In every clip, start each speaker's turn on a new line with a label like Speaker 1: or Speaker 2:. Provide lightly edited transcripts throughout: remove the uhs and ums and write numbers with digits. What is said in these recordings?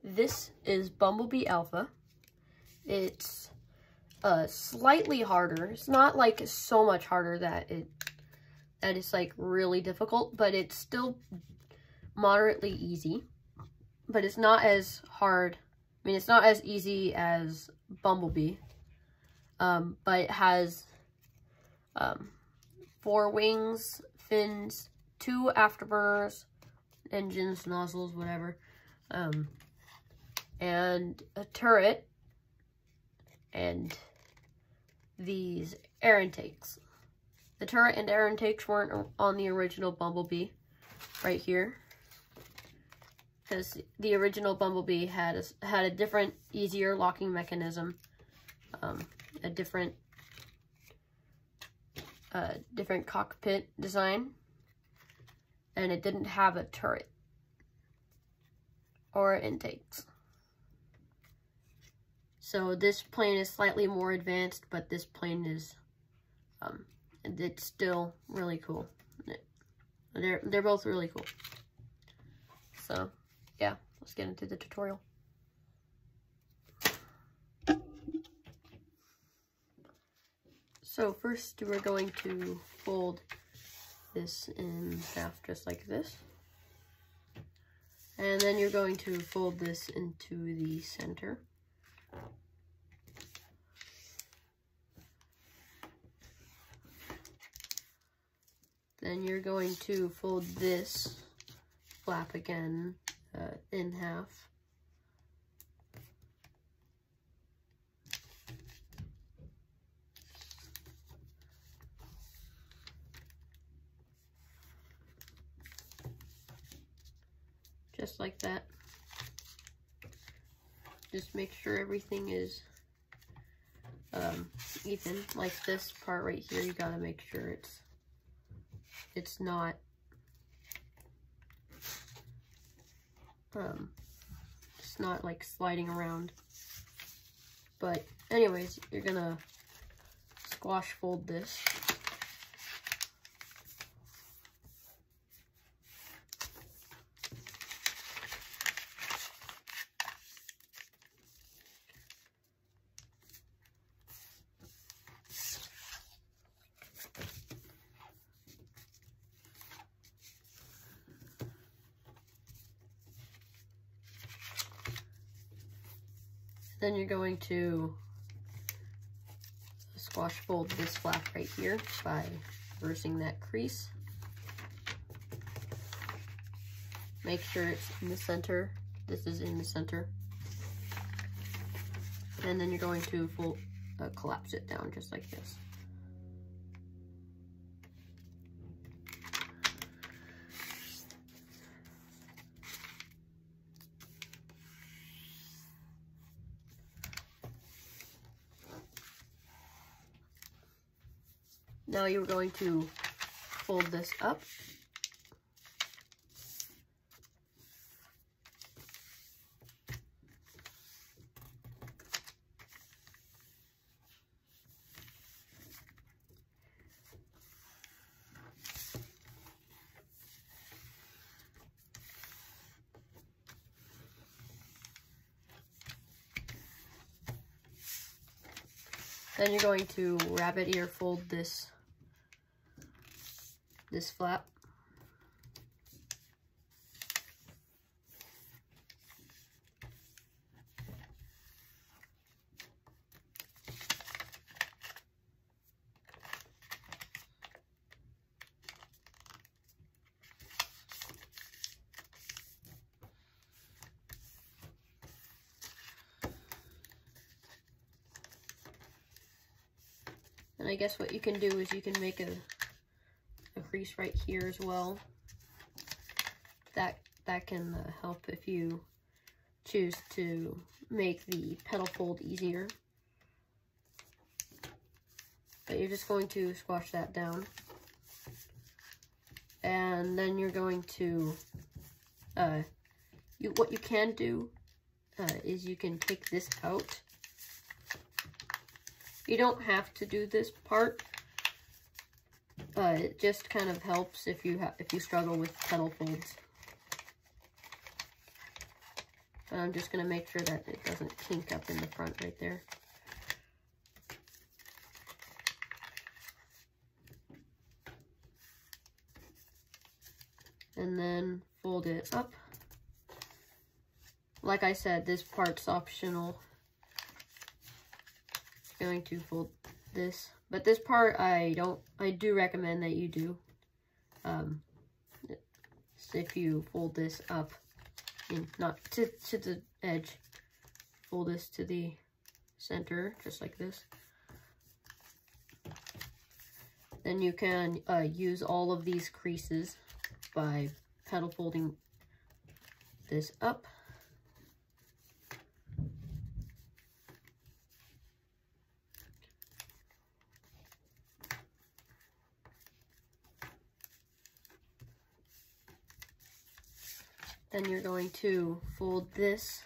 Speaker 1: This is Bumblebee Alpha. It's slightly harder. It's not like so much harder that it's like really difficult, but it's still moderately easy. But it's not as hard. I mean, it's not as easy as Bumblebee, but it has 4 wings, fins, 2 afterburners, engines, nozzles, whatever, and a turret, and these air intakes. The turret and air intakes weren't on the original Bumblebee, right here, because the original Bumblebee had a different, easier locking mechanism, a different cockpit design, and it didn't have a turret or intakes. So this plane is slightly more advanced, but this plane is, it's still really cool. They're both really cool. So yeah, let's get into the tutorial. So first we're going to fold this in half just like this. And then you're going to fold this into the center. Then you're going to fold this flap again in half. Just like that. Just make sure everything is even. Like this part right here, you gotta make sure it's not like sliding around. But anyways, you're gonna squash fold this. Then you're going to squash fold this flap right here by reversing that crease. Make sure it's in the center. This is in the center. And then you're going to collapse it down just like this. Now you're going to fold this up. Then you're going to rabbit ear fold this flap. And I guess what you can do is you can make a crease right here as well. That can help if you choose to make the pedal fold easier. But you're just going to squash that down. And then you're going to, what you can do is you can take this out. You don't have to do this part. It just kind of helps if you struggle with pedal folds. But I'm just going to make sure that it doesn't kink up in the front right there. And then fold it up. Like I said, this part's optional. I'm going to fold this, but this part I do recommend that you do. If you fold this up, not to the edge, fold this to the center, just like this. Then you can use all of these creases by petal folding this up. Then you're going to fold this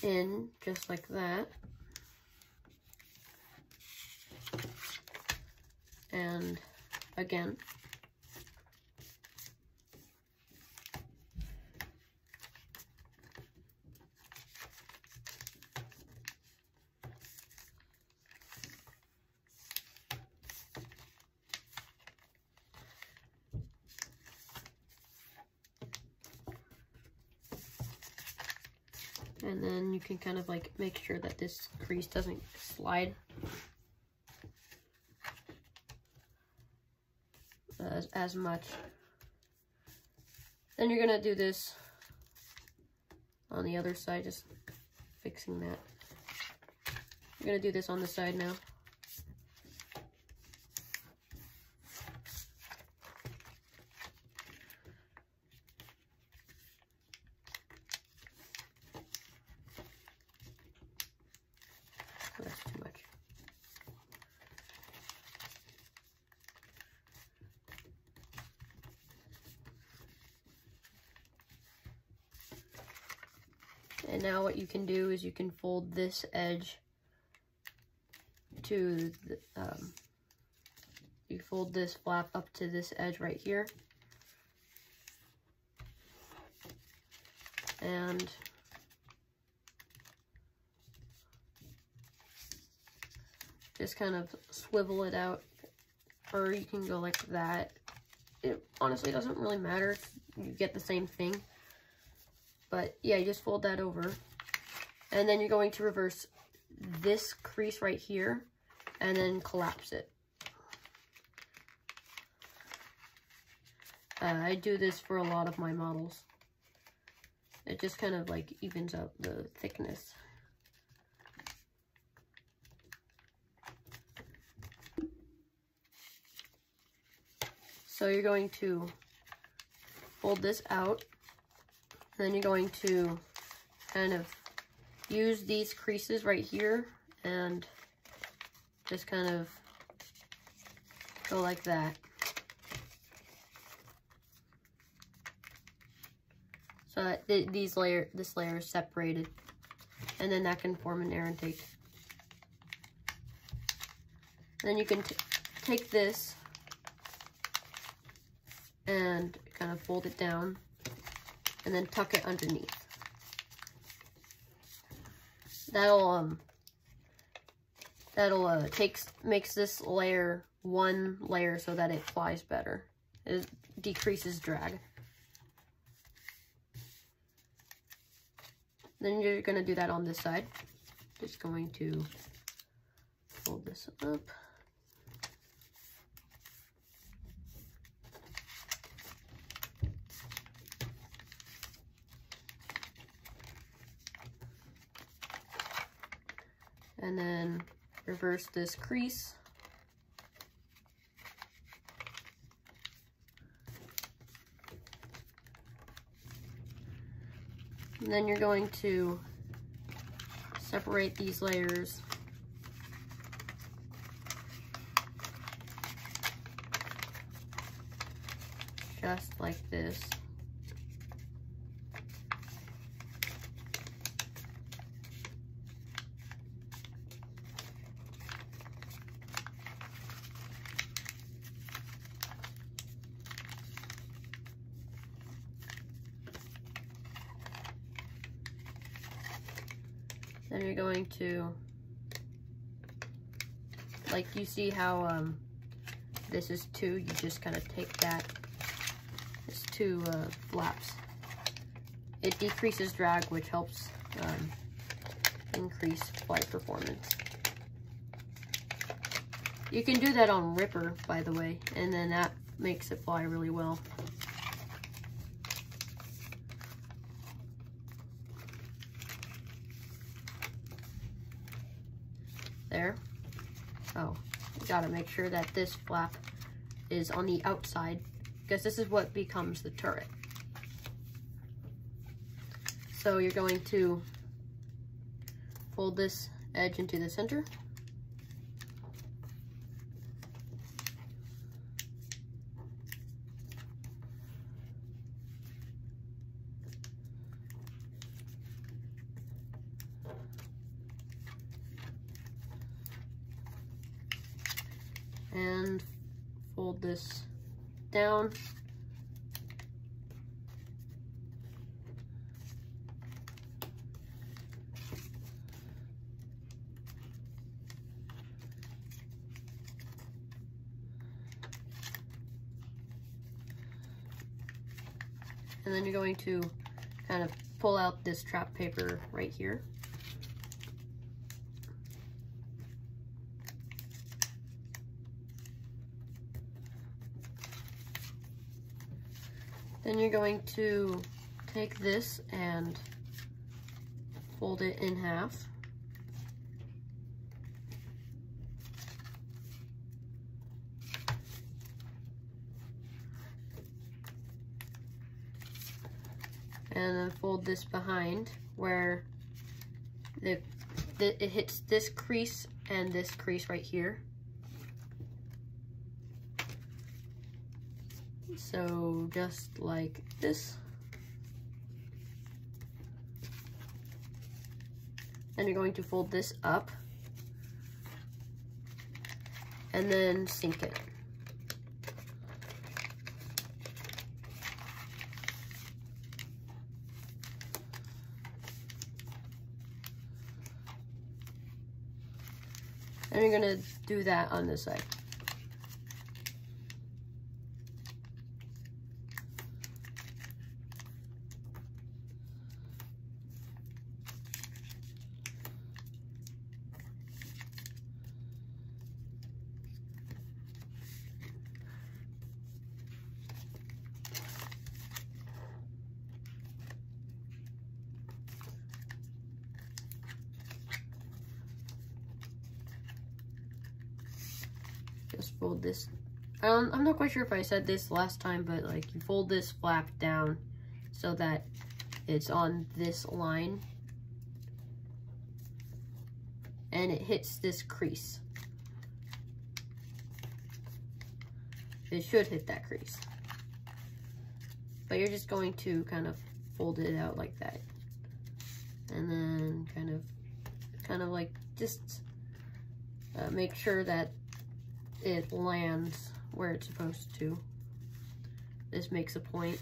Speaker 1: in just like that. And again. And then you can kind of like make sure that this crease doesn't slide as much. Then you're gonna do this on the other side, just fixing that. You're gonna do this on the side now. That's too much. And now what you can do is you can fold this edge to the, you fold this flap up to this edge right here. And just kind of swivel it out, or you can go like that. It honestly doesn't really matter, you get the same thing. But yeah, you just fold that over. And then you're going to reverse this crease right here and then collapse it. I do this for a lot of my models. It just kind of like evens out the thickness. So you're going to fold this out, and then you're going to kind of use these creases right here and just kind of go like that. So that this layer is separated, and then that can form an errant tape. Then you can take this and kind of fold it down and then tuck it underneath. That'll makes this layer one layer so that it flies better. It decreases drag. Then you're going to do that on this side. Just going to fold this up. And then reverse this crease. And then you're going to separate these layers. Just like this. Then you're going to, like you see how this is 2, you just kind of take that, it's 2 flaps. It decreases drag, which helps increase flight performance. You can do that on Ripper, by the way, and then that makes it fly really well. There. Oh, you gotta make sure that this flap is on the outside, because this is what becomes the turret. So you're going to fold this edge into the center. And fold this down. And then you're going to kind of pull out this trap paper right here. Then you're going to take this and fold it in half. And then fold this behind where it hits this crease and this crease right here. So just like this. Then you're going to fold this up and then sink it. And you're gonna do that on this side. Just fold this. I'm not quite sure if I said this last time, but like you fold this flap down so that it's on this line and it hits this crease. It should hit that crease. But you're just going to kind of fold it out like that. And then kind of like just make sure that it lands where it's supposed to. This makes a point.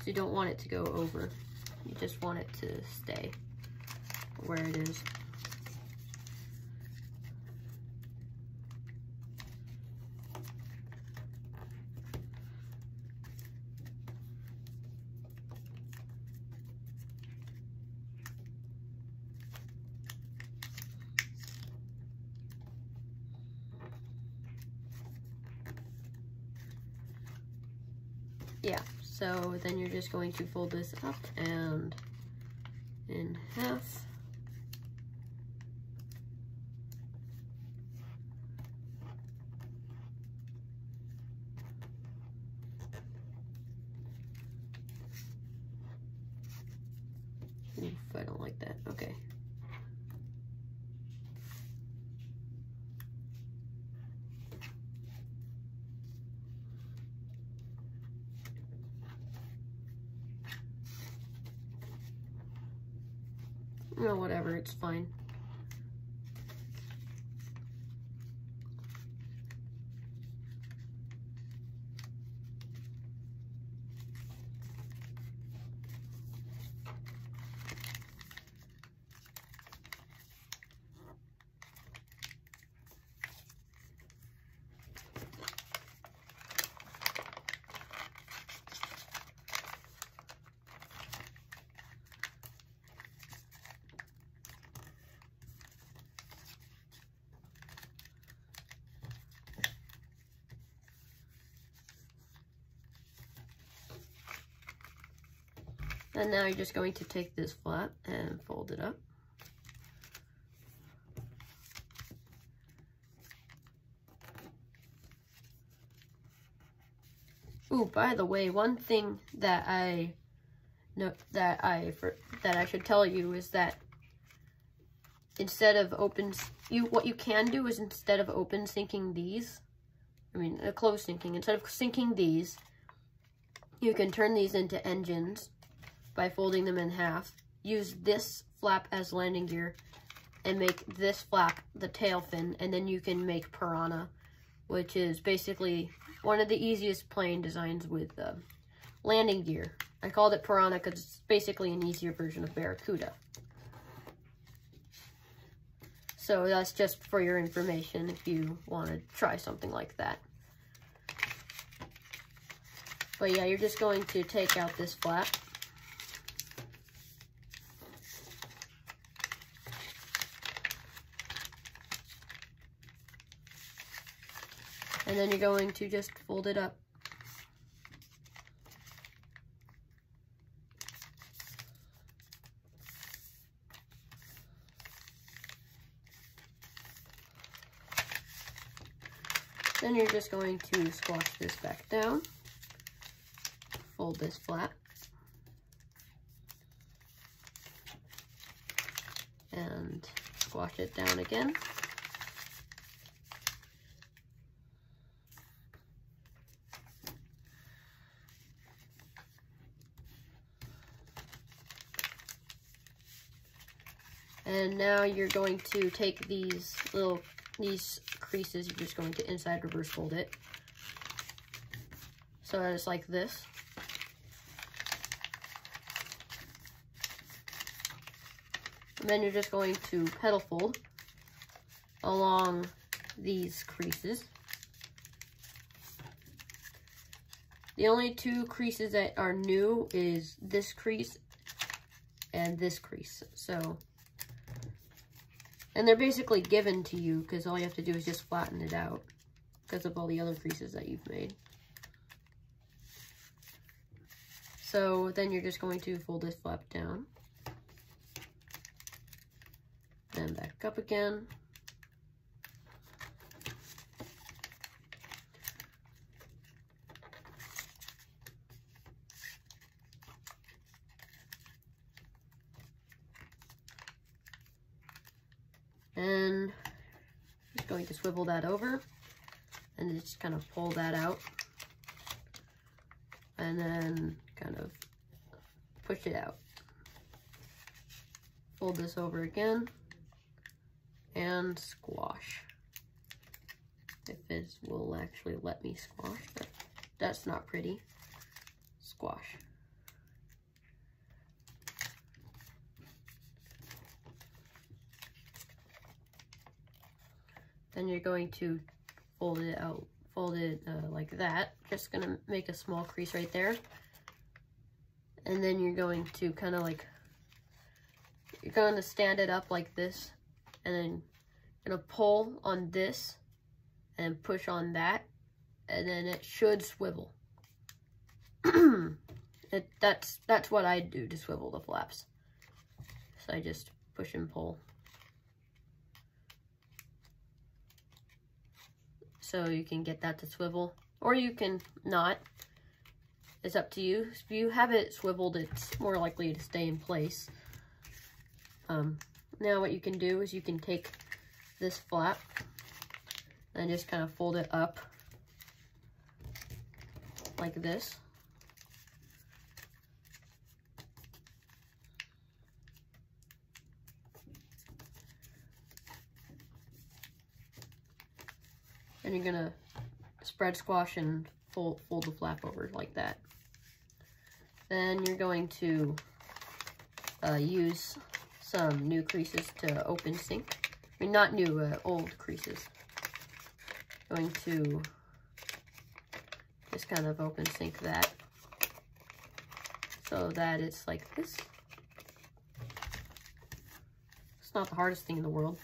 Speaker 1: So you don't want it to go over. You just want it to stay where it is. Yeah, so then you're just going to fold this up and in half. Oof, I don't like that. Okay. No, whatever, it's fine. And now you're just going to take this flap and fold it up. Ooh, by the way, one thing that I should tell you is that instead of what you can do is instead of open sinking these, close sinking, instead of sinking these, you can turn these into engines by folding them in half. Use this flap as landing gear and make this flap the tail fin, and then you can make Piranha, which is basically one of the easiest plane designs with landing gear. I called it Piranha because it's basically an easier version of Barracuda. So that's just for your information if you want to try something like that. But yeah, you're just going to take out this flap. And then you're going to just fold it up. Then you're just going to squash this back down. Fold this flap. And squash it down again. And now you're going to take these creases, you're just going to inside reverse fold it. So that it's like this. And then you're just going to petal fold along these creases. The only two creases that are new is this crease and this crease. And they're basically given to you because all you have to do is just flatten it out because of all the other creases that you've made. So then you're just going to fold this flap down. Then back up again. And just going to swivel that over and just kind of pull that out and then kind of push it out. Fold this over again and squash. If it will actually let me squash, but that's not pretty. Squash. Then you're going to fold it out, like that. Just gonna make a small crease right there. And then you're going to kind of you're going to stand it up like this. And then you're gonna pull on this and push on that. And then it should swivel. That's what I do to swivel the flaps. So I just push and pull. So you can get that to swivel, or you can not. It's up to you. If you have it swiveled, it's more likely to stay in place. Now what you can do is you can take this flap and just kind of fold it up like this. And you're gonna spread squash and fold the flap over like that. Then you're going to use some new creases to open sink. I mean, not new, old creases. Going to just kind of open sink that so that it's like this. It's not the hardest thing in the world.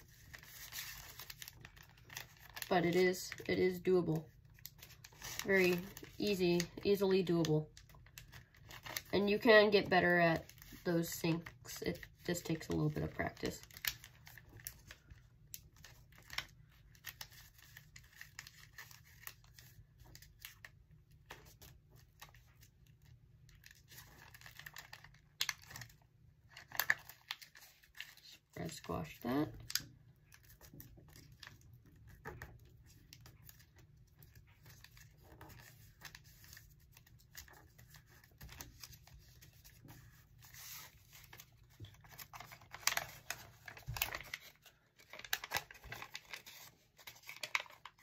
Speaker 1: But it is doable. Very easily doable. And you can get better at those sinks. It just takes a little bit of practice. Spread squash that.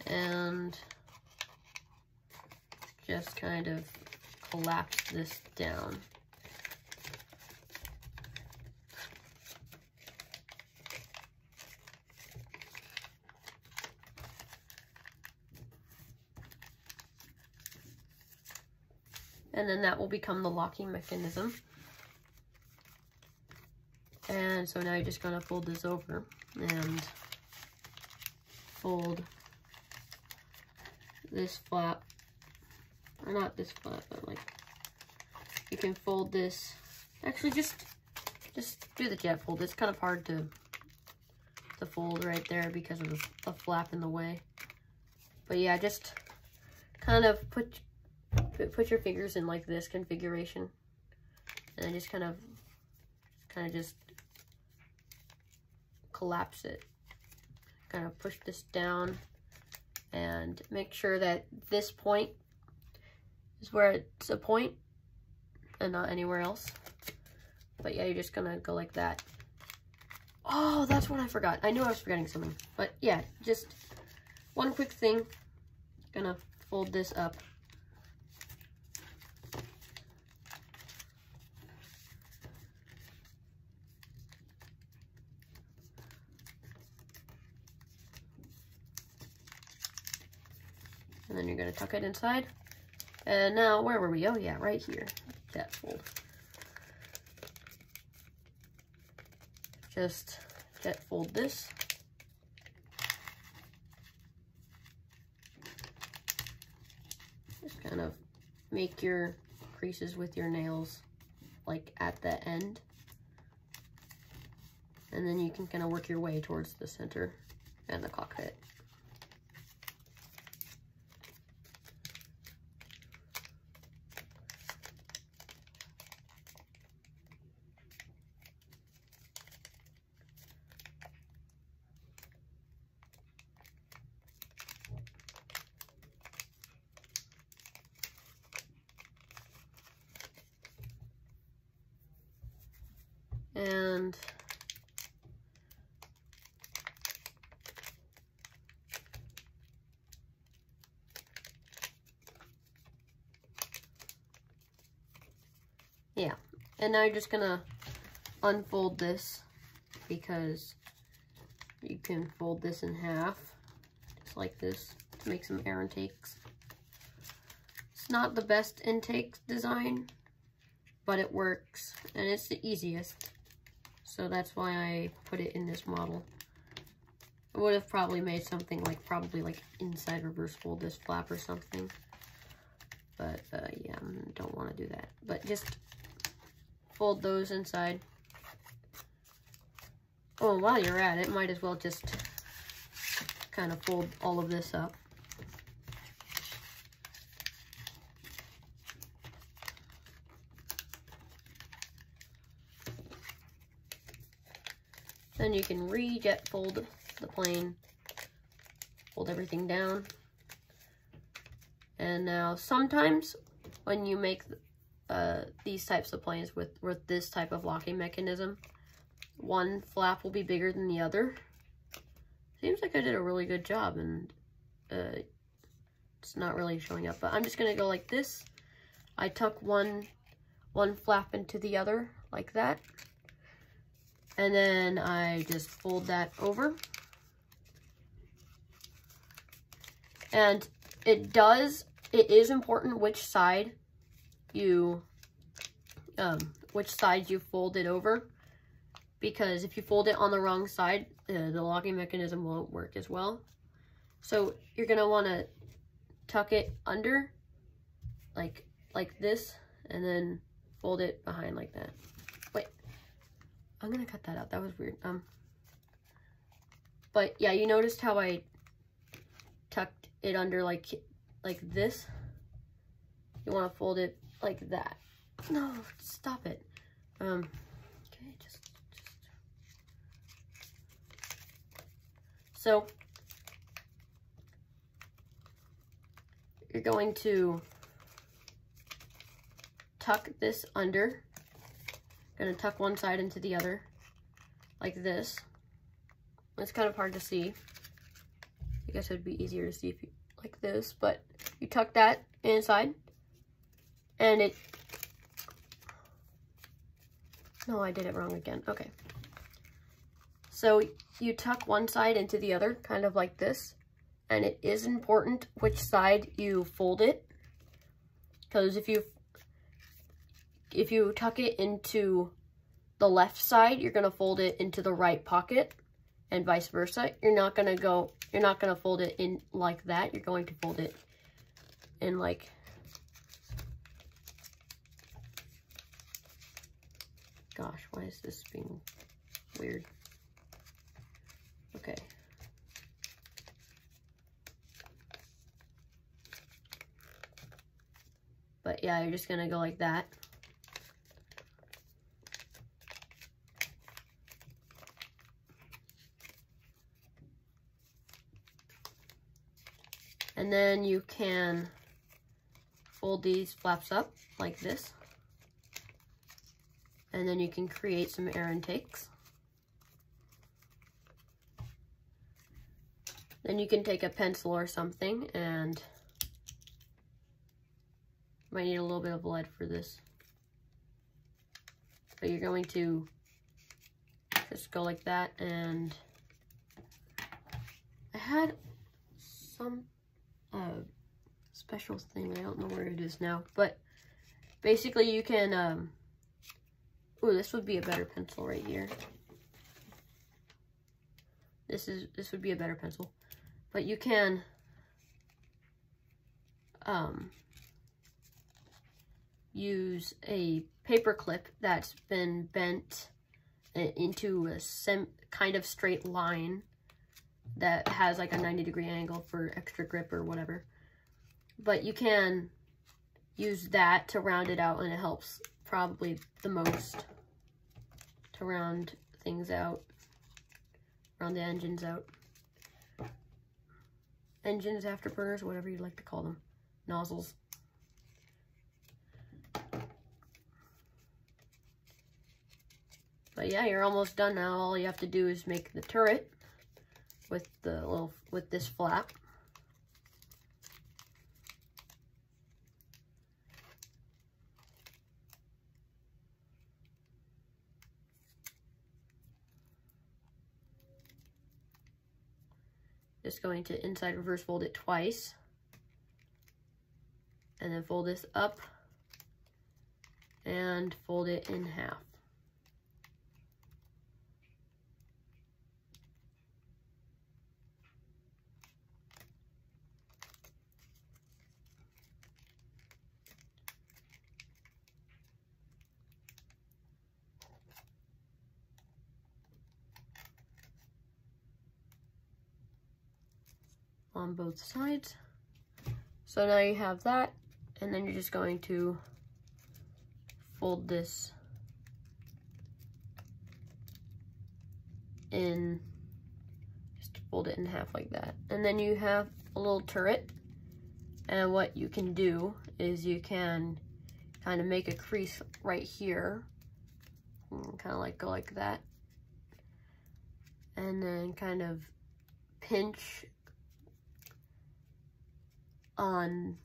Speaker 1: And just kind of collapse this down. And then that will become the locking mechanism. And so now you're just gonna fold this over and fold this flap, or not this flap, but like you can fold this. Actually, just do the jet fold. It's kind of hard to fold right there because of the flap in the way. But yeah, just kind of put your fingers in like this configuration, and then just kind of just collapse it. Kind of push this down. And make sure that this point is where it's a point and not anywhere else. But yeah, you're just gonna go like that. Oh, that's what I forgot. I knew I was forgetting something. But yeah, just one quick thing. Gonna fold this up. And then you're going to tuck it inside. And now, where were we? Oh yeah, right here. That fold. Just jet fold this. Just kind of make your creases with your nails like at the end. And then you can kind of work your way towards the center and the cockpit. And yeah, and now you're just gonna unfold this because you can fold this in half, just like this, to make some air intakes. It's not the best intake design, but it works, and it's the easiest. So that's why I put it in this model. I would have probably made something like, probably like inside reverse fold this flap or something. But yeah, I don't want to do that. But just fold those inside. Oh, while you're at it, might as well just kind of fold all of this up. Then you can re-jet fold the plane, fold everything down. And now sometimes when you make these types of planes with this type of locking mechanism, one flap will be bigger than the other. Seems like I did a really good job, and it's not really showing up, but I'm just gonna go like this. I tuck one flap into the other like that. And then I just fold that over. And it is important which side you fold it over. Because if you fold it on the wrong side, the locking mechanism won't work as well. So you're gonna wanna tuck it under, like this, and then fold it behind like that. Wait, I'm gonna cut that out. That was weird. But yeah, you noticed how I tucked it under like this? You want to fold it like that. No, stop it. Okay, just. So you're going to tuck this under. Gonna tuck one side into the other, like this. It's kind of hard to see. I guess it would be easier to see if you like this, but you tuck that inside, and it. No, I did it wrong again. Okay. So you tuck one side into the other, kind of like this, and it is important which side you fold it, because if you tuck it into the left side, you're gonna fold it into the right pocket, and vice versa. You're not gonna fold it in like that. You're going to fold it in like. Gosh, why is this being weird? Okay. But yeah, you're just gonna go like that. And then you can fold these flaps up like this. And then you can create some air intakes. Then you can take a pencil or something, and might need a little bit of lead for this. But you're going to just go like that, and I had some special thing. I don't know where it is now, but basically you can, ooh, this would be a better pencil right here. This would be a better pencil. But you can use a paper clip that's been bent into a kind of straight line that has like a 90-degree angle for extra grip or whatever. But you can use that to round it out, and it helps probably the most to round things out, round the engines out. Engines, afterburners, whatever you'd like to call them. Nozzles. But yeah, you're almost done now. All you have to do is make the turret with this flap. Just going to inside reverse fold it twice, and then fold this up and fold it in half. On both sides. So now you have that, and then you're just going to fold this in, just fold it in half like that. And then you have a little turret, and what you can do is you can kind of make a crease right here, kind of like go like that, and then kind of pinch on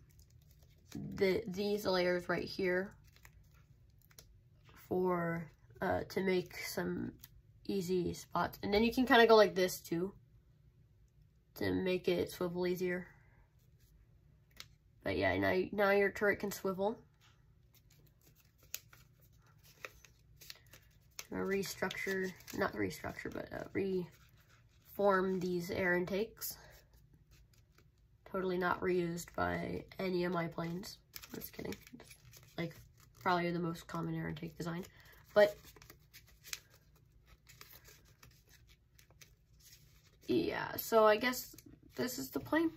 Speaker 1: these layers right here for to make some easy spots. And then you can kind of go like this too to make it swivel easier. But yeah, now your turret can swivel. Restructure, not restructure, but reform these air intakes. Totally not reused by any of my planes. Just kidding. Like probably the most common air intake design. But yeah, so I guess this is the plane.